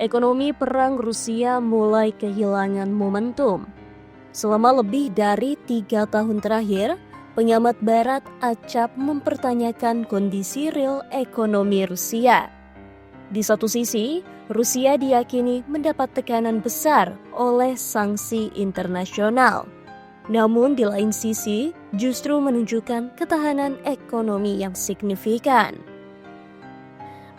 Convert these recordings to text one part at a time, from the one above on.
ekonomi perang Rusia mulai kehilangan momentum. Selama lebih dari 3 tahun terakhir, pengamat barat acap mempertanyakan kondisi real ekonomi Rusia. Di satu sisi, Rusia diyakini mendapat tekanan besar oleh sanksi internasional. Namun di lain sisi, justru menunjukkan ketahanan ekonomi yang signifikan.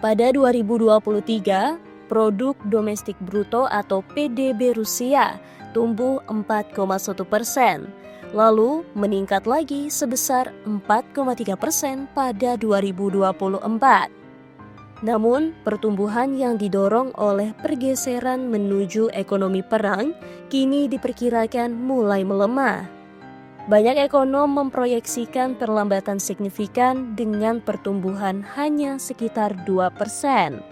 Pada 2023, produk domestik bruto atau PDB Rusia tumbuh 4,1%, lalu meningkat lagi sebesar 4,3% pada 2024. Namun, pertumbuhan yang didorong oleh pergeseran menuju ekonomi perang kini diperkirakan mulai melemah. Banyak ekonom memproyeksikan perlambatan signifikan dengan pertumbuhan hanya sekitar 2%.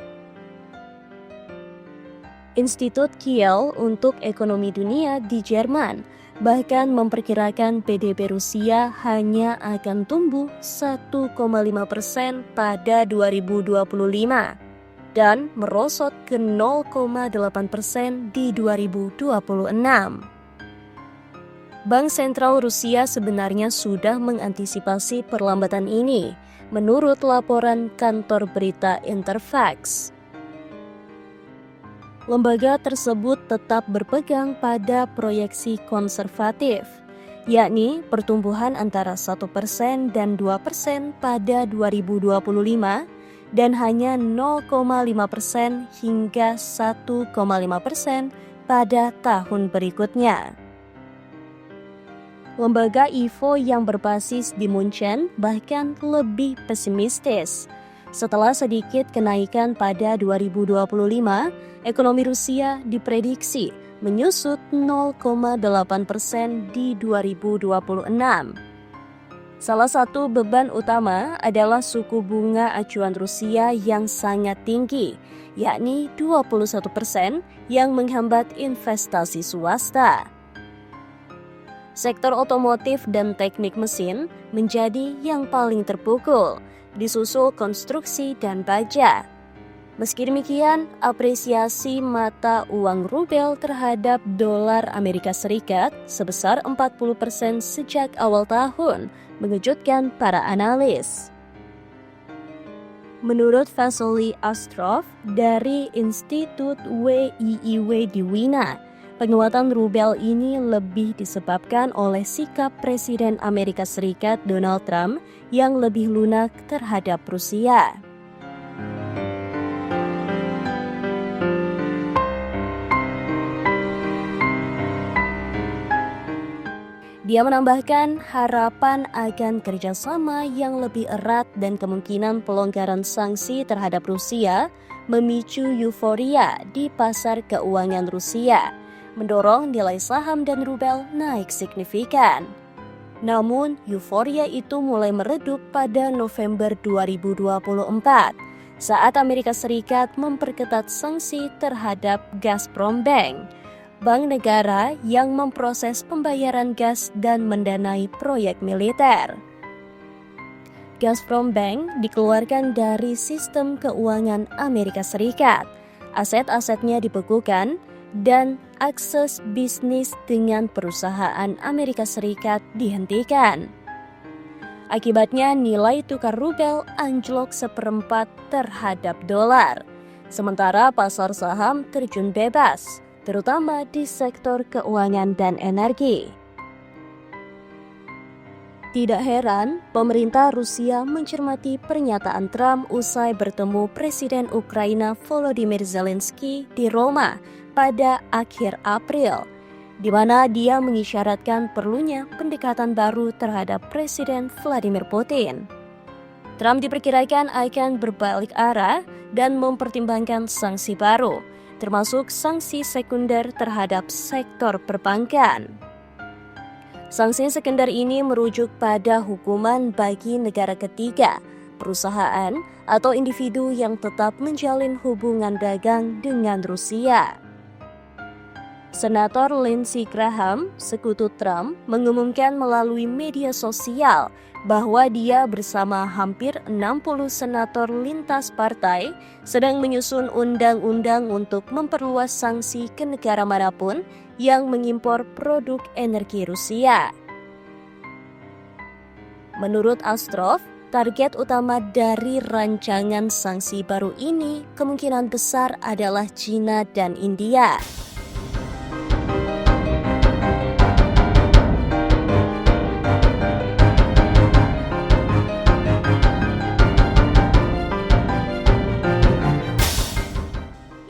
Institut Kiel untuk Ekonomi Dunia di Jerman bahkan memperkirakan PDB Rusia hanya akan tumbuh 1,5% pada 2025 dan merosot ke 0,8% di 2026. Bank Sentral Rusia sebenarnya sudah mengantisipasi perlambatan ini, menurut laporan kantor berita Interfax. Lembaga tersebut tetap berpegang pada proyeksi konservatif, yakni pertumbuhan antara 1% dan 2% pada 2025 dan hanya 0,5% hingga 1,5% pada tahun berikutnya. Lembaga IFO yang berbasis di Munchen bahkan lebih pesimistis. Setelah sedikit kenaikan pada 2025, ekonomi Rusia diprediksi menyusut 0,8% di 2026. Salah satu beban utama adalah suku bunga acuan Rusia yang sangat tinggi, yakni 21% yang menghambat investasi swasta. Sektor otomotif dan teknik mesin menjadi yang paling terpukul, disusul konstruksi dan baja. Meski demikian, apresiasi mata uang rubel terhadap dolar Amerika Serikat sebesar 40% sejak awal tahun mengejutkan para analis. Menurut Vasily Astrov dari Institut WIIW di Wina, penguatan rubel ini lebih disebabkan oleh sikap Presiden Amerika Serikat Donald Trump yang lebih lunak terhadap Rusia. Dia menambahkan harapan akan kerjasama yang lebih erat dan kemungkinan pelonggaran sanksi terhadap Rusia memicu euforia di pasar keuangan Rusia, mendorong nilai saham dan rubel naik signifikan. Namun, euforia itu mulai meredup pada November 2024 saat Amerika Serikat memperketat sanksi terhadap Gazprom Bank, bank negara yang memproses pembayaran gas dan mendanai proyek militer. Gazprom Bank dikeluarkan dari sistem keuangan Amerika Serikat, aset-asetnya dibekukan, dan akses bisnis dengan perusahaan Amerika Serikat dihentikan. Akibatnya nilai tukar rubel anjlok 1/4 terhadap dolar, sementara pasar saham terjun bebas, terutama di sektor keuangan dan energi. Tidak heran, pemerintah Rusia mencermati pernyataan Trump usai bertemu Presiden Ukraina Volodymyr Zelensky di Roma pada akhir April, di mana dia mengisyaratkan perlunya pendekatan baru terhadap Presiden Vladimir Putin. Trump diperkirakan akan berbalik arah dan mempertimbangkan sanksi baru, termasuk sanksi sekunder terhadap sektor perbankan. Sanksi sekunder ini merujuk pada hukuman bagi negara ketiga, perusahaan, atau individu yang tetap menjalin hubungan dagang dengan Rusia. Senator Lindsey Graham, sekutu Trump, mengumumkan melalui media sosial bahwa dia bersama hampir 60 senator lintas partai sedang menyusun undang-undang untuk memperluas sanksi ke negara manapun yang mengimpor produk energi Rusia. Menurut Astrov, target utama dari rancangan sanksi baru ini kemungkinan besar adalah China dan India.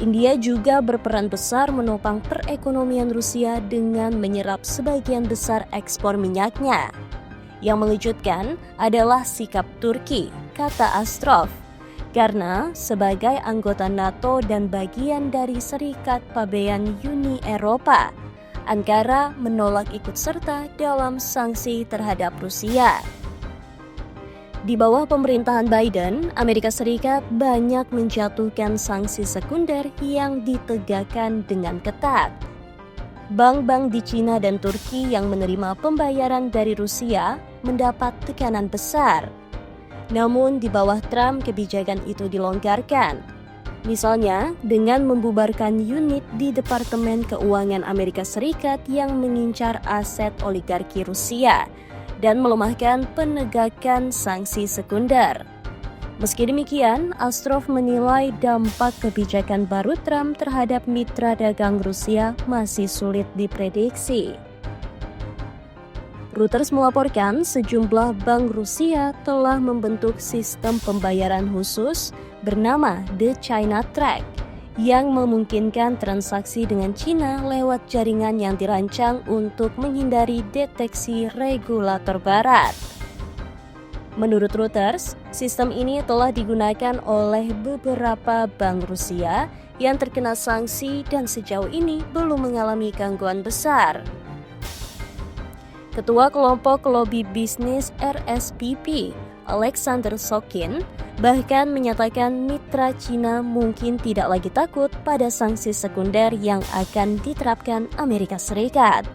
India juga berperan besar menopang perekonomian Rusia dengan menyerap sebagian besar ekspor minyaknya. Yang mengejutkan adalah sikap Turki, kata Astrov, karena sebagai anggota NATO dan bagian dari Serikat Pabean Uni Eropa, Ankara menolak ikut serta dalam sanksi terhadap Rusia. Di bawah pemerintahan Biden, Amerika Serikat banyak menjatuhkan sanksi sekunder yang ditegakkan dengan ketat. Bank-bank di Cina dan Turki yang menerima pembayaran dari Rusia mendapat tekanan besar. Namun di bawah Trump kebijakan itu dilonggarkan. Misalnya dengan membubarkan unit di Departemen Keuangan Amerika Serikat yang mengincar aset oligarki Rusia dan melemahkan penegakan sanksi sekunder. Meski demikian, Astrov menilai dampak kebijakan baru Trump terhadap mitra dagang Rusia masih sulit diprediksi. Reuters melaporkan sejumlah bank Rusia telah membentuk sistem pembayaran khusus bernama The China Track yang memungkinkan transaksi dengan China lewat jaringan yang dirancang untuk menghindari deteksi regulator barat. Menurut Reuters, sistem ini telah digunakan oleh beberapa bank Rusia yang terkena sanksi dan sejauh ini belum mengalami gangguan besar. Ketua kelompok lobi bisnis RSPP, Alexander Sokin, bahkan menyatakan mitra Cina mungkin tidak lagi takut pada sanksi sekunder yang akan diterapkan Amerika Serikat.